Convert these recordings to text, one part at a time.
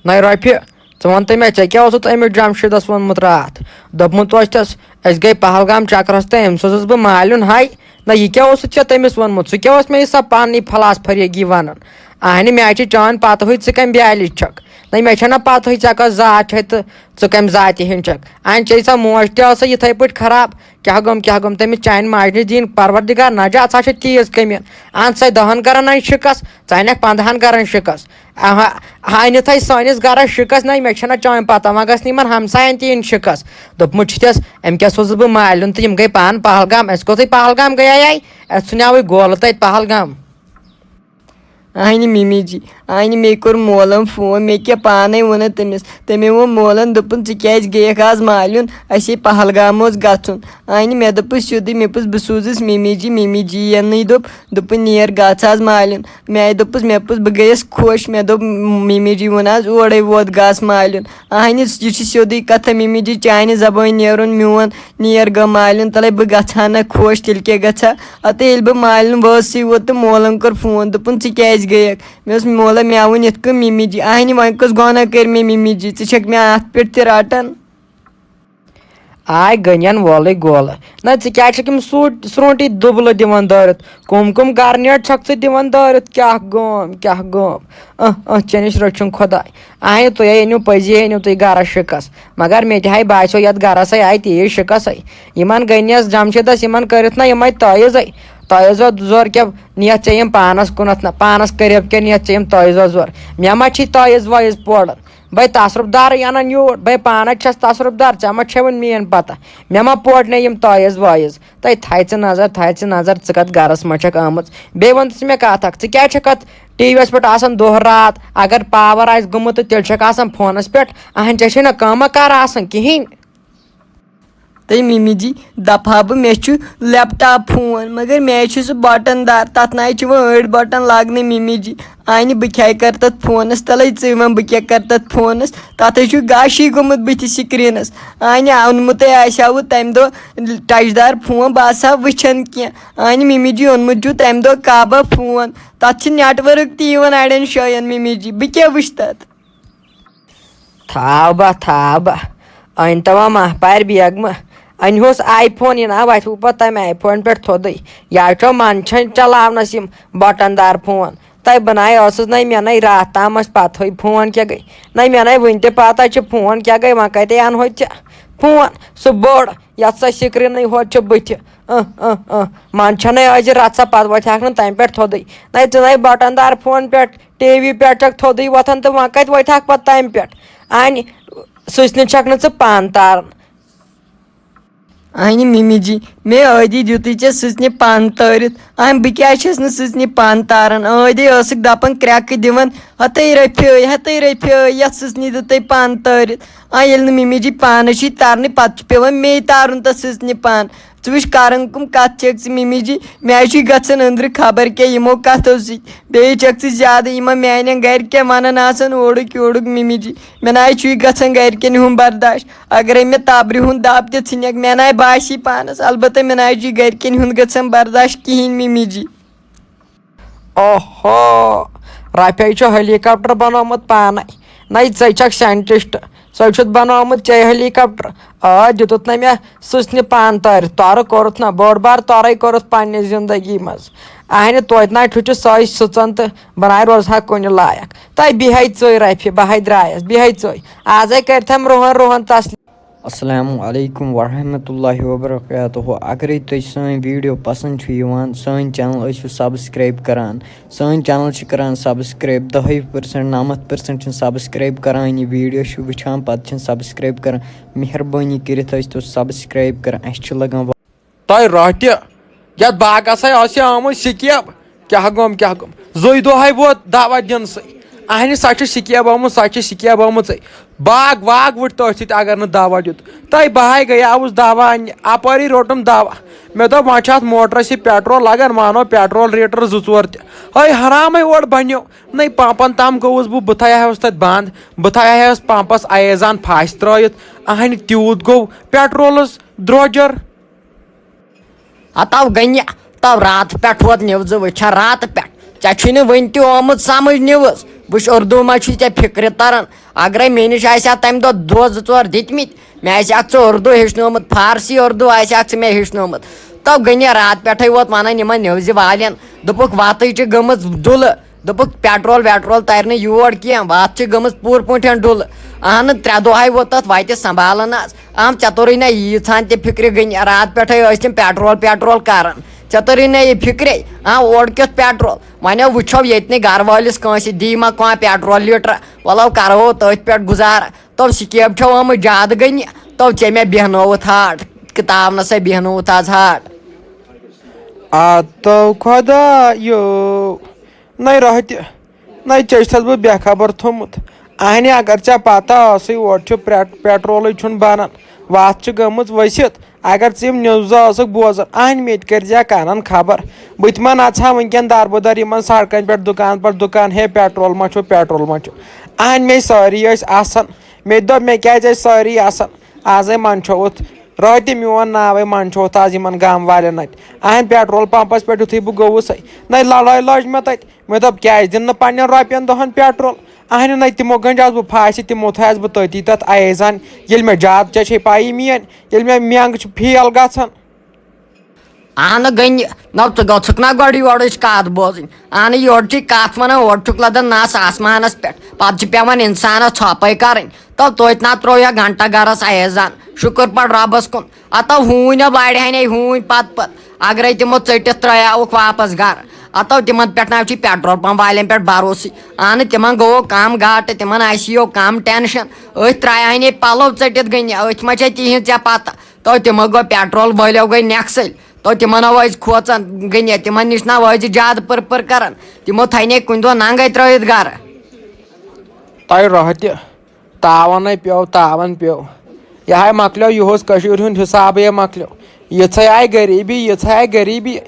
نَے رۄپیہِ ژٕ وَن تہٕ مےٚ ژےٚ کیٛاہ اوسُتھ أمِس جمشیٖدَس ووٚنمُت راتھ دوٚپمُت اوس تَس أسۍ گٔے پہلگام چکرَس تہٕ أمِس اوسُس بہٕ مالیُن ہاے نہ یہِ کیٛاہ اوسُتھ ژےٚ تٔمِس ووٚنمُت سُہ کیٛاہ اوس مےٚ یہِ سۄ پنٛنی فلاسفٔریگی وَنان اہنہِ مےٚ چھِ چٲنۍ پَتہٕ ہٕے ژٕ کَمہِ بیالہِ چھَکھ نہ مےٚ چھَنہ پَتہٕ ہٕے ژےٚ کۄس ذات چھے تہٕ ژٕ کَمہِ ذاتہِ ہِنٛدۍ چھَکھ اَنہِ ژےٚ سۄ موج تہِ ٲسٕے یِتھَے پٲٹھۍ خراب کیٛاہ گوٚم تٔمِس چانہِ ماجہِ نِش دِنۍ پروردِگار نجات سۄ چھِ تیٖژ کٔمِن اَن سۄ 10 کران وۄنۍ شِکَس ژٕ اَنٮ۪کھ 15 کران شِکَس أنِتھَے سٲنِس گرس شِکَس نَے مےٚ چھَنہ چٲنۍ پَتہ وۄنۍ گژھِ نہٕ یِمن ہمساین تہِ یِنۍ شِکَس دوٚپمُت چھُتھٮ۪س أمۍ کیٛاہ سوزُس بہٕ مالیُن تہٕ یِم گٔے پانہٕ پہلگام اَسہِ کوٚتھٕے پہلگام گٔیے اَسہِ ژھٕنیٛاوٕے گولہٕ تَتہِ پہلگام اہنہِ مِمی جی اہنہِ مے کوٚر مولن فون مےٚ کیٛاہ پانے ووٚنُن تٔمِس تٔمۍ ووٚن مولن دوٚپُن ژٕ کیٛازِ گٔیَکھ آز مالیُن اَسے پہلگام اوس گژھُن اہنہِ مےٚ دوٚپُس سیوٚدُے مےٚ پوٚز بہٕ سوزُس مِمی جی یَنٕے دوٚپُن نیر گژھ آز مالیُن مےٚ دوٚپُس بہٕ گٔیَس خۄش مےٚ دوٚپ مِمی جی ووٚن آز اورَے ووت گژھ مالیُن اہنہِ یہِ چھِ سیوٚدُے کَتھا مِمی جی چانہِ زبٲنۍ نیرُن میون نیر گٔو مالیُن تَلے بہٕ گژھٕ ہا نہ خۄش تیٚلہِ کیٛاہ گژھِ ہا اَتہٕ ییٚلہِ بہٕ مالیُن وٲژسٕے ووت تہٕ مولن کوٚر فون دوٚپُن ژٕ کیٛازِ گٔیَکھ مےٚ اوس مولا مےٚ ووٚن یِتھ کٔنۍ مِمی جی اہنہِ وۄنۍ کۄس گۄناہ کٔرۍ مےٚ مِمی جی ژٕ چھَکھ مےٚ اَتھ پٮ۪ٹھ تہِ رَٹان آے گٔنٮ۪ن وولٕے گولہٕ نہ ژٕ کیٛازِ چھَکھ یِم سرٛوٗنٛٹی دُبلہٕ دِوان دٲرِتھ کُم گرنیٹ چھَکھ ژٕ دِوان دٲرِتھ کیٛاہ گوم ژےٚ نِش رٔچھِنۍ خۄداے اہنہِ تُہۍ أنِو پٔزی أنِو تُہۍ گرس شِکَس مگر مےٚ تہِ ہاے باسیو یَتھ گرسٕے آیہِ تیٖژ شِکَسَے یِمن گٔنِیَس جمشیٖدَس یِمن کٔرِتھ نہ یِمَے تٲیٖزَے تٲیٖزو زور کیٛاہ نِیَتھ ژےٚ یِم پانَس کُنَتھ نہ پانَس قریٖب کیٛاہ نِیَتھ ژےٚ یِم تٲیٖزو زور مےٚ ما چھی تٲیٖز وٲیٖز پوران بَے تصرُف دارٕے اَنان یوٗر بَے پانَے چھَس تصرُف دار ژےٚ ما چھے وۄنۍ میٛٲنۍ پَتہ مےٚ ما پورنَے یِم تٲیٖز وٲیٖز تھاے ژٕ نظر ژٕ کَتھ گرَس منٛز چھَکھ آمٕژ بیٚیہِ وَن ژٕ مےٚ کَتھ اَکھ ژٕ کیٛازِ چھَکھ اَتھ ٹی وی یَس پٮ۪ٹھ آسان دۄہ رات اگر پاوَر آسہِ گوٚمُت تہٕ تیٚلہِ چھَکھ آسان فونَس پٮ۪ٹھ اہن ژےٚ چھے نہ کٲمہ کارا آسان کِہیٖنۍ تہٕ مِمی جی دَپہٕ ہا بہٕ مےٚ چھُ لیپ ٹاپ فون مگر مےٚ حظ چھُ سُہ بَٹن دار تَتھ نَے چھِ وۄنۍ أڑۍ بَٹن لاگنٕے مِمی جی اَنہِ بہٕ کیٛاہ کَرٕ تَتھ فونَس تَلَے ژٕے وَن بہٕ کیٛاہ کَرٕ تَتھ فونَس تَتھ حظ چھُ گاشٕے گوٚمُت بٕتھِ سِکریٖنَس اَنہِ اوٚنمُتٕے آسہِ ہاوٕ تَمہِ دۄہ ٹَچ دار فون بہٕ آسہٕ ہا وٕچھان کیٚنٛہہ اَنہِ مِمی جی اوٚنمُت چھُ تَمہِ دۄہ کابا فون تَتھ چھِ نٮ۪ٹؤرٕک تہِ یِوان اَڑٮ۪ن جایَن مِمی جی بہٕ کیٛاہ وٕچھِ تَتھ تھاو با أنۍ تو وۄنۍ ماہپارِ بیگمہٕ أنۍہوس آی فون یہِ نا وَتھوٕ پَتہٕ تَمہِ آی فون پٮ۪ٹھ تھوٚدُے یہِ چھو منٛدچھان چلاونَس یِم بَٹن دار فون تۄہہِ بناے ٲسٕس نَے مےٚ نَے راتھ تام ٲسۍ پَتہٕے فون کیٛاہ گٔے نَے مےٚ نَے وٕنہِ تہِ پَتہ چھِ فون کیٛاہ گٔے وۄنۍ کَتے اَنہو ژےٚ فون سُہ بوٚڑ یَتھ سۄ سِکریٖنٕے ہوت چھِ بٕتھِ منٛدچھانٕے ٲسۍ زِ رَژھا پَتہٕ وۄتھِ نہٕ تَمہِ پٮ۪ٹھ تھوٚدُے نَے ژٕ نَے بَٹن دار فون پٮ۪ٹھ ٹی وی پٮ۪ٹھ چھَکھ تھوٚدُے وۄتھان تہٕ وۄنۍ کَتہِ وۄتھِ پَتہٕ تَمہِ پٮ۪ٹھ اَنہِ سٕژنہِ چھَکھ نہٕ ژٕ پانہٕ تاران اہنہِ مِمی جی مےٚ عٲدی دِتُے ژےٚ سٕژنہِ پَن تٲرِتھ اہن بہٕ کیٛازِ چھَس نہٕ سٕژنہِ پَن تاران عٲدی ٲسٕکھ دَپان کرٛٮ۪کہٕ دِوان ہَتَے رۄپیہِ یَتھ سٕژنہِ دِتُے پَن تٲرِتھ ییٚلہِ نہٕ مِمی جی پانَس چھُے تَرنٕے پَتہٕ چھُ پیٚوان مے تارُن تَتھ سٕژنہِ پَن ژٕ وٕچھ کَران کٕم کَتھٕ چھَکھ ژٕ مِمی جی مےٚ حظ چھُے گژھان أنٛدرٕ خبر کیٛاہ یِمو کَتھو سۭتۍ بیٚیہِ چھَکھ ژٕ زیادٕ یِمن میانٮ۪ن گرِکٮ۪ن وَنان آسان اورُک یورُک مِمی جی مےٚ نَے چھُے گژھان گرِکٮ۪ن ہُنٛد برداش اگرے مےٚ تَبرِ ہُنٛد دَب تہِ ژھٕنٮ۪کھ مےٚ نَے باسی پانَس البتہ مےٚ نَے چھُے گرِکٮ۪ن ہُنٛد گژھان برداش کِہیٖنۍ مِمی جی اوہو رۄپیہِ چھُ ہیلی کاپٹر بنومُت پانے نَے ژے چھکھ ساینٹِسٹ ژے چھُتھ بنومُت ژےٚ ہیلی کاپٹر دِتُتھ نہ مےٚ سٕژنہِ پَن تٲرِتھ تورٕ کوٚرُتھ نہ بٔڑ بار تورے کوٚرُتھ پننہِ زندگی منٛز اہنہِ توتہِ نَے ٹھُچہِ سۄے سٕژن تہٕ بہٕ نَے روزٕ ہا کُنہِ لایق تۄہہِ بیٚہے ژٕے رۄپیہِ بہٕ ہے درٛایس بیٚہے ژٕے آزے کٔرتھم رُہن تسلی السلام علیکم ورحمۃ اللہ وبرکاتہ اگرے تۄہہِ سٲنۍ ویٖڈیو پسنٛد چھُ یِوان سٲنۍ چینل ٲسِو سبسکرایب کران سٲنۍ چینل چھِ کران سبسکرایب 10% 90% چھِنہٕ سبسکرایب کران یہِ ویٖڈیو چھُ وٕچھان پتہٕ چھِنہٕ سبسکرایب کران مہربٲنی کٔرِتھ ٲسۍ تو سبسکرایب کران اَسہِ چھُ لگان تۄہہِ رۄٹہِ یتھ باغسے ٲسۍ آمٕژ سِکیب کیٛاہ گوٚم زٕے دۄہے ووت دوا دِنسٕے اہنہِ سۄ چھِ سِکیب آمٕژٕے باغ واغ وٕٹھ تٔتھۍ سۭتۍ اگر نہٕ دوا دیُت تۄہہِ بہے گٔیاوُس دوا اننہِ اپٲری روٚٹُم دوا مےٚ دوٚپ وۄنۍ چھُ اتھ موٹرس یہِ پیٹرول لگان مانو پیٹرول لیٖٹر 2-4 تہِ ہے حرامے اورٕ بنیو نَے پمپن تام گوٚوُس بہٕ تھاوہس تتہِ بنٛد بہٕ تھاوہس پمپس ایزان پھاسہِ ترٲیِتھ اہنہِ تیوٗت گوٚو پیٹرولس درٛوجر ہتو گٔنہِ تو راتہٕ پٮ۪ٹھ ووت نِوزٕ وٕچھان راتہٕ پٮ۪ٹھ ژےٚ چھُے نہٕ وٕنہِ تہِ آمُت سمجھ نِوٕز وٕچھ اردوٗ ما چھُے ژےٚ فِکرِ تران اگرے مےٚ نِش آسہِ ہا تَمہِ دۄہ 2-2 دِتمٕتۍ مےٚ آسہِ ہاکھ ژٕ اردوٗ ہیٚچھنومُت فارسی اردوٗ آسہِ ہاکھ ژٕ مےٚ ہیٚچھنومُت تو گٔنیا رات پٮ۪ٹھَے ووت وَنان یِمن نِوزِ والٮ۪ن دوٚپُکھ وَتٕے چھِ گٔمٕژ ڈُلہٕ دوٚپُکھ پیٹرول ویٹرول تَرِ نہٕ یور کینٛہہ وَتھ چھِ گٔمٕژ پوٗرٕ پٲٹھۍ ڈُلہٕ اہنہٕ 3 دۄہَے ووت تَتھ وَتہِ سنبھالان حظ ژےٚ توٚرُے نہ ییٖژہن تہِ فِکرِ گٔنیا رات پٮ۪ٹھَے ٲسۍ تِم پیٹرول کران ژےٚ توٚرُے نہ یہِ فِکرے اورٕ کیُتھ پیٹرول وۄنۍ وٕچھو ییٚتہِ گرٕ وٲلِس کٲنٛسہِ دی ما کانٛہہ پیٹرول لیٖٹرا وَلو کرہو تٔتھۍ پٮ۪ٹھ گُزارا تو سِکیب چھو آمٕژ زیادٕ گٔنیا تو ژےٚ مےٚ بیٚہنووُتھ ہاٹ کِتاب نسا بیٚہنووُتھ آز ہاٹ تو خۄدایو نَے رۄہتہِ نَے ژےٚ چھُتھَس بہٕ بے خبر تھوٚمُت اہنہِ اگر ژےٚ پتہ ٲسٕے اورٕ چھُ پیٹرولٕے چھُنہٕ بنان وَتھ چھِ گٔمٕژ ؤسِتھ اگر ژٕ یِم نِوزٕ ٲسٕکھ بوزان اہنہِ مےٚ تہِ کٔرۍزِ کَنن خبر بہٕ تہِ ما نژٕ ہا وٕنکٮ۪ن دربٕدر یِمن سڑکن پٮ۪ٹھ دُکان پٮ۪ٹھ دُکان ہے پیٹرول ما چھُ پیٹرول ما چھُ اہنہِ مے سٲری ٲسۍ آسان مےٚ تہِ دوٚپ مےٚ کیٛازِ ٲسۍ سٲری آسان آزے منٛدچھووُتھ رٲتہِ میون ناوے منٛدچھووُتھ آز یِمن گامہٕ والٮ۪ن اَتہِ اہنہِ پیٹرول پمپس پٮ۪ٹھ یُتھُے بہٕ گوٚوُسے نَے لڑٲے لٲج مےٚ تَتہِ مےٚ دوٚپ کیٛازِ دِنہٕ نہٕ پننٮ۪ن رۄپین دہن پیٹرول اہنہِ نَے تِمو گٔنٛڈیوس بہٕ پھاسہِ تِمو تھایس بہٕ تٔتی تتھ ایزان ییٚلہِ مےٚ زیادٕ ژےٚ چھے پایی میٲنۍ ییٚلہِ مےٚ مینٛگ چھِ فیل گژھان اہنہٕ گٔنہِ نو ژٕ گوٚژھُکھ نا گۄڈٕ یورٕچ کتھ بوزٕنۍ اہنہٕ یورٕ چھِ کتھ ونان اورٕ چھُکھ لدان نس آسمانس پٮ۪ٹھ پتہٕ چھِ پیوان انسانس ژھۄپے کرٕنۍ تو توتہِ نا ترویا گھنٹا گرس ایزان شُکر پڑ رۄبس کُن اتو ہوٗنۍ لارِ ہنے ہوٗنۍ پتہٕ اگرے تِمو ژٔٹِتھ ترٛایاوُکھ واپس گرٕ اتو تِمن پٮ۪ٹھ نہ چھُ پیٹرول پمپ والٮ۪ن پٮ۪ٹھ بروسٕے اہنہٕ تِمن گوٚو کم گاٹہٕ تِمن آسہِ یو کم ٹینشن أتھۍ ترٛایہنے پلو ژٔٹِتھ گٔنیا أتھۍ ما چھے تِہنٛز ژےٚ پتہ تو تِمو گوٚو پیٹرول وٲلٮ۪و گٔے نٮ۪کسٕلۍ تو تِمن ٲسۍ کھوژان گٔنیا تِمن نِش نا وٲزِ زیادٕ پٔر کران تِمو تھاینے کُنہِ دۄہ ننگے ترٲیِتھ گرٕ تۄہہِ رۄہتہِ تاونے پیٚو یِہے مۄکلیو یِہُس کٔشیٖرِ ہُنٛد حِسابٕے مۄکلیو یِژھے آیہِ غریٖبی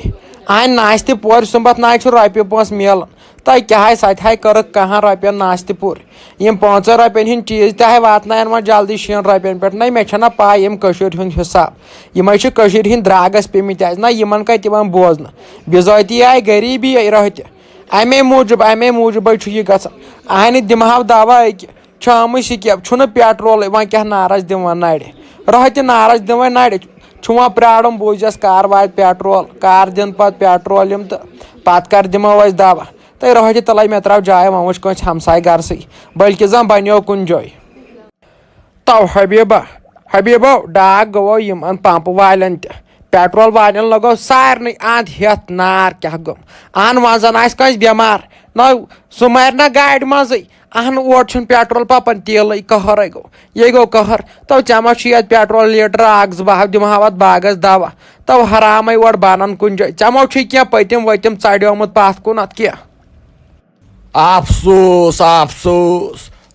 اہنہِ ناشتہِ پورِ سُمبتھ ناے چھُ رۄپیہِ پونٛسہٕ میلان تۄہہِ کیٛاہ آے سۄ تہِ کٔرٕکھ 10 رۄپین ناشتہِ پوٗرٕ یِم 5 رۄپین ہِنٛدۍ چیٖز تہِ واتناین وۄنۍ جلدی 6 رۄپین پٮ۪ٹھ نَے مےٚ چھَنہ پاے یِم کٔشیٖرِ ہُنٛد حِساب یِمے چھِ کٔشیٖرِ ہِنٛدۍ درٛاگس پیٚمٕتۍ آز نہ یِمن کتہِ یِوان بوزنہٕ بِذٲتی آیہِ غریٖبی رۄہتہِ اَمے موٗجوٗبے چھُ یہِ گژھان اہنہِ دِمہو دوا أکہِ چھُ آمٕژ سِکیب چھُنہٕ پیٹرولٕے وۄنۍ کیٛاہ نارس دِوان نرِ رۄہتہِ نارس دِوان نرِ چھُ وۄنۍ پیارُن بوٗزٮ۪س کر واتہِ پیٹرول کر دِن پتہٕ پیٹرول یِم تہٕ پتہٕ کر دِمو أسۍ دوا تہٕ رۄہتہِ تَلے مےٚ ترٛاو جاے وۄنۍ وٕچھ کٲنٛسہِ ہمساے گرسٕے بٔلکہِ زن بنیو کُنہِ جایہِ تو حبیٖبو ڈاک گوٚو یِمن پمپہٕ والٮ۪ن تہِ پیٹرول والٮ۪ن لگو سارنٕے اند ہیتھ نار کیٛاہ گوٚو اہن وۄنۍ زن آسہِ کٲنٛسہِ بٮ۪مار نہ سُہ مارِ نا گاڑِ منٛزٕے اہن اورٕ چھُنہٕ پیٹرول پپان تیٖلٕے قہرے گوٚو یے گوٚو قہر تو ژےٚ ما چھُ یتھ پیٹرول لیٖٹر 1-2 بہٕ دِمہو اتھ باغس دوا تو حرامے اورٕ بنان کُنہِ جایہِ ژےٚ ما چھُے کینٛہہ پٔتِم ؤتِم ژڑیومُت پتھ کُن اتھ کینٛہہ افسوس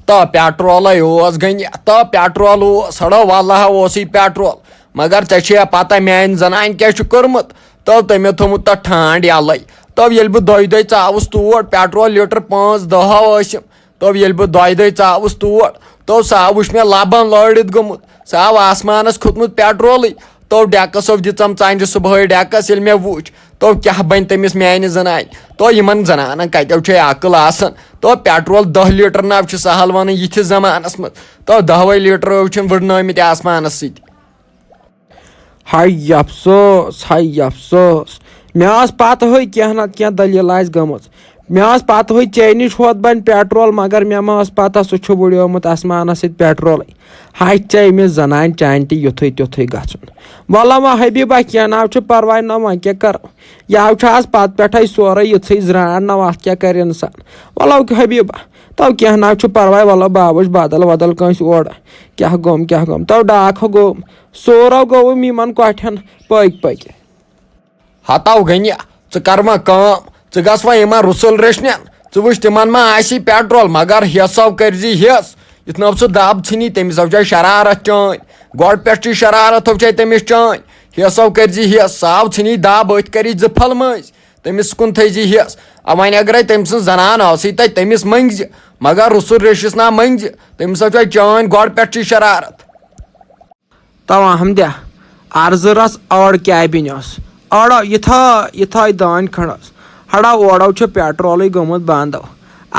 تو پیٹرولے اوس گٔنیا تو پیٹرول اوس ہڑو واللہ اوسُے پیٹرول مگر ژےٚ چھے پتہ میانہِ زنانہِ کیٛاہ چھُ کوٚرمُت تو تٔمۍ تھوٚمُت تتھ ٹھانٛڈ یَلے تو ییٚلہِ بہٕ 2 ژاوُس تور پیٹرول لیٖٹر 5-10 ٲسِم تو ییٚلہِ بہٕ 2 ژاوُس تور تو سُہ آو وٕچھ مےٚ لبن لٲڑِتھ گوٚمُت سُہ آو آسمانس کھوٚتمُت پیٹرولٕے تو ڈیکسو دِژم ژنجہِ صبحٲے ڈیکس ییٚلہِ مےٚ وٕچھ تو کیٛاہ بنہِ تٔمِس میانہِ زنانہِ تو یِمن زنانن کتٮ۪و چھے عقل آسان تو پیٹرول 10 لیٖٹر نو چھُ سہل ونٕنۍ یِتھِس زمانس منٛز تو 10 لیٖٹر چھِن وٕڑنٲمٕتۍ آسمانس سۭتۍ ہاے افسوس مےٚ ٲس پتہٕ ہٕے کینٛہہ نتہٕ کینٛہہ دٔلیٖل آسہِ گٔمٕژ مےٚ ٲس پتہٕ ہٕے ژےٚ نِش ہوت بنہِ پیٹرول مگر مےٚ ما ٲس پتہ سُہ چھُ وٕڑیومُت آسمانس سۭتۍ پیٹرولٕے ہاے ژےٚ أمِس زنانہِ چانہِ تہِ یُتھُے تیُتھُے گژھُن وَلہ وۄنۍ حبیٖبا کینٛہہ نہ چھُ پرواے نہ وۄنۍ کیٛاہ کرو یَوٕ چھُ آز پتہٕ پٮ۪ٹھے سورُے یِژھٕے زرٛانٛڈ نہ اَتھ کیٛاہ کرِ اِنسان وَلو حبیٖبا تو کینٛہہ نہ چھُ پرواے وَلو بہٕ وٕچھِ بدل کٲنٛسہِ اورٕ کیٛاہ گوٚم تو ڈاکھو گوٚو سورو گوٚوُم یِمن کۄٹھٮ۪ن پٔکۍ ہتو گٔنیا ژٕ کر وۄنۍ کٲم ژٕ گژھ وۄنۍ یِمن رُسُل رٔچھنٮ۪ن ژٕ وٕچھ تِمن ما آسی پیٹرول مگر ہیسو کٔرزِ ہیس یِتھ نہٕ ژٕ دب ژھٕنی تٔمِسو چھے شرارت چٲنۍ گۄڈٕ پٮ۪ٹھ چھِ شرارتو چھے تٔمِس چٲنۍ ہیسو کٔرزِ ہیس سُہ آو ژھٕنی دب أتھۍ کٔرِتھ 2 پھل مٔنٛزۍ تٔمِس کُن تھٲیزِ ہیس وۄنۍ اگرے تٔمۍ سٕنٛز زنان ٲسٕے تتہِ تٔمِس منٛگزِ مگر رُسُل ریٚشِس نا منٛگزِ تٔمِسو چھے چٲنۍ گۄڈٕ پٮ۪ٹھ چھِ شرارت تو احمدیا عرضہٕ رس ٲڑ کیبِن ٲس ٲڑو یہِ تھٲے دٲنۍ کھنٛڈ ٲس ہڑا اوڑو چھُ پیٹرولٕے گوٚمُت بنٛد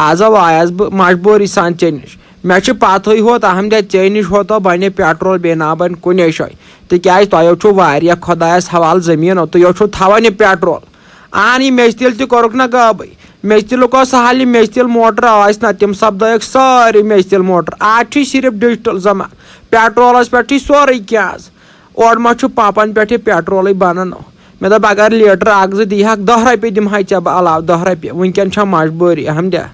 آز آیس بہٕ مجبوٗری سان ژےٚ نِش مےٚ چھِ پَتہٕے ہوت احمدیا ژےٚ نِش ہوتو بَنہِ پیٹرول بیٚیہِ نا بَنہِ کُنے جایہِ تِکیٛازِ تۄہو چھُو واریاہ خۄدایَس حوالہٕ زٔمیٖن تُہۍ چھُو تھاوان یہِ پیٹرول اہن یہِ میٚژِ تِلہٕ تہِ کوٚرُکھ نا غٲبٕے میٚژِ تِلُک اوس سہل یہِ میٚژِ تِلہٕ موٹر ٲسۍ نہ تِم سپدٲیکھ سٲری میٚژِ تِلہٕ موٹر آز چھُے صرف ڈِجٹل زمانہٕ پیٹرولس پٮ۪ٹھ چھُے سورُے کینٛہہ آز اورٕ ما چھُ پمپن پٮ۪ٹھ یہِ پیٹرولٕے بنان مےٚ دوٚپ اگر لیٖٹر اکھ زٕ دِیہکھ 10 رۄپیہِ دِمہے ژےٚ بہٕ علاوٕ 10 رۄپیہِ وٕنکٮ۪ن چھےٚ مجبوٗری احمدیا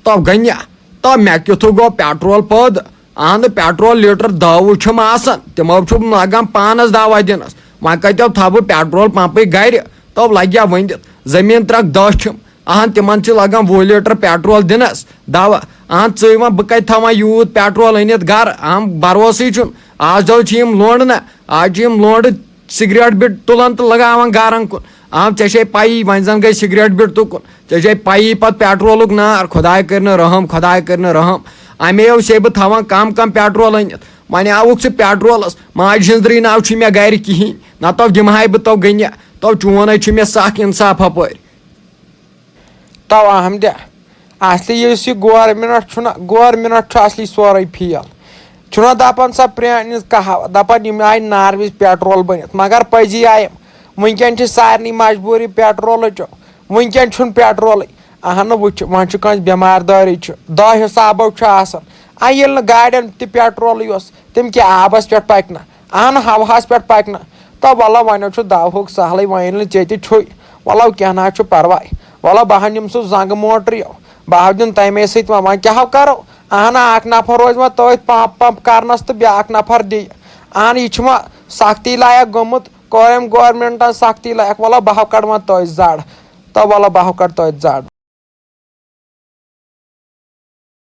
تو گنیا تو مےٚ کیُتھُے گوٚو پیٹرول پٲدٕ اہن پیٹرول لیٖٹر 10 چھُم آسان تِمو چھُم لگان پانس دوا دِنس وۄنۍ کتیو تھاو بہٕ پیٹرول پمپٕے گرِ تو لگیا ؤنِتھ زٔمیٖن ترٛکھ 10 چھِم اہن تِمن چھِ لگان 20 لیٖٹر پیٹرول دِنس دوا اہن ژٕے وۄنۍ بہٕ کتہِ تھاوان یوٗت پیٹرول أنِتھ گرٕ اہم بروسٕے چھُم آز دۄہ چھِ یِم لونڈٕ نہ آز چھِ یِم لونڈٕ سگریٹ بِٹ تُلان تہٕ لگاوان گرن کُن اہم ژےٚ چھے پَیی وۄنۍ زن گٔے سگریٹ بِٹ تُکُن ژےٚ چھے پَیی پتہٕ پیٹرولُک نار خۄداے کٔرۍ نہٕ رحم خۄداے کٔرۍ نہٕ رحم اَمیو چھے بہٕ تھاوان کم پیٹرول أنِتھ وۄنۍ آوُکھ ژٕ پیٹرولس ماجہِ ہٕنٛزرٕے ناو چھُ مےٚ گرِ کِہینۍ نتہٕ دِمہے بہٕ تو گٔنیا تو چون چھُ مےٚ سکھ انصاف ہپٲرۍ تو احمدیا اصلی یُس یہِ گورمِنٹ چھُنہ گورمِنٹ چھُ اصلی سورُے فیل چھُنہ دپان سۄ پرٛٲنۍ کہاوت دپان یِم آیہِ نارٕ وِزِ پیٹرول بٔنِتھ مگر پٔزی آیہِ وٕنکٮ۪ن چھِ سارنٕے مجبوٗری پیٹرولٕچ وٕنکٮ۪ن چھُنہٕ پیٹرولٕے اہن وٕچھ وۄنۍ چھُ کٲنٛسہِ بٮ۪مار دٲری چھُ دۄہ حسابو چھُ آسان ییٚلہِ نہٕ گاڑٮ۪ن تہِ پیٹرولٕے اوس تِم کیٛاہ آبس پٮ۪ٹھ پکنہ اہن ہوہس پٮ۪ٹھ پکنہ تو وَلو وۄنۍ چھُ دوہُک سہلٕے وۄنۍ ییٚلہِ نہٕ ژےٚ تہِ چھُے وَلو کینٛہہ نہ حظ چھُ پرواے وَلو بہٕ ہا نِمہٕ سُہ زنٛگہٕ موٹرٕے بہٕ ہا دِمہٕ تَمے سۭتۍ وۄنۍ کیٛاہ کرو اہن اکھ نفر روزِ وۄنۍ تٔتھۍ پمپ کرنس تہٕ بیٛاکھ نفر دِیہِ اہن یہِ چھُ وۄنۍ سختی لایق گوٚمُت کوٚر أمۍ گورمنٹن سختی لایق وَلو بہٕ ہا کڑٕ وۄنۍ تٔتھۍ زڈ تو وَلو بہٕ ہا کڑٕ تٔتھۍ زڈ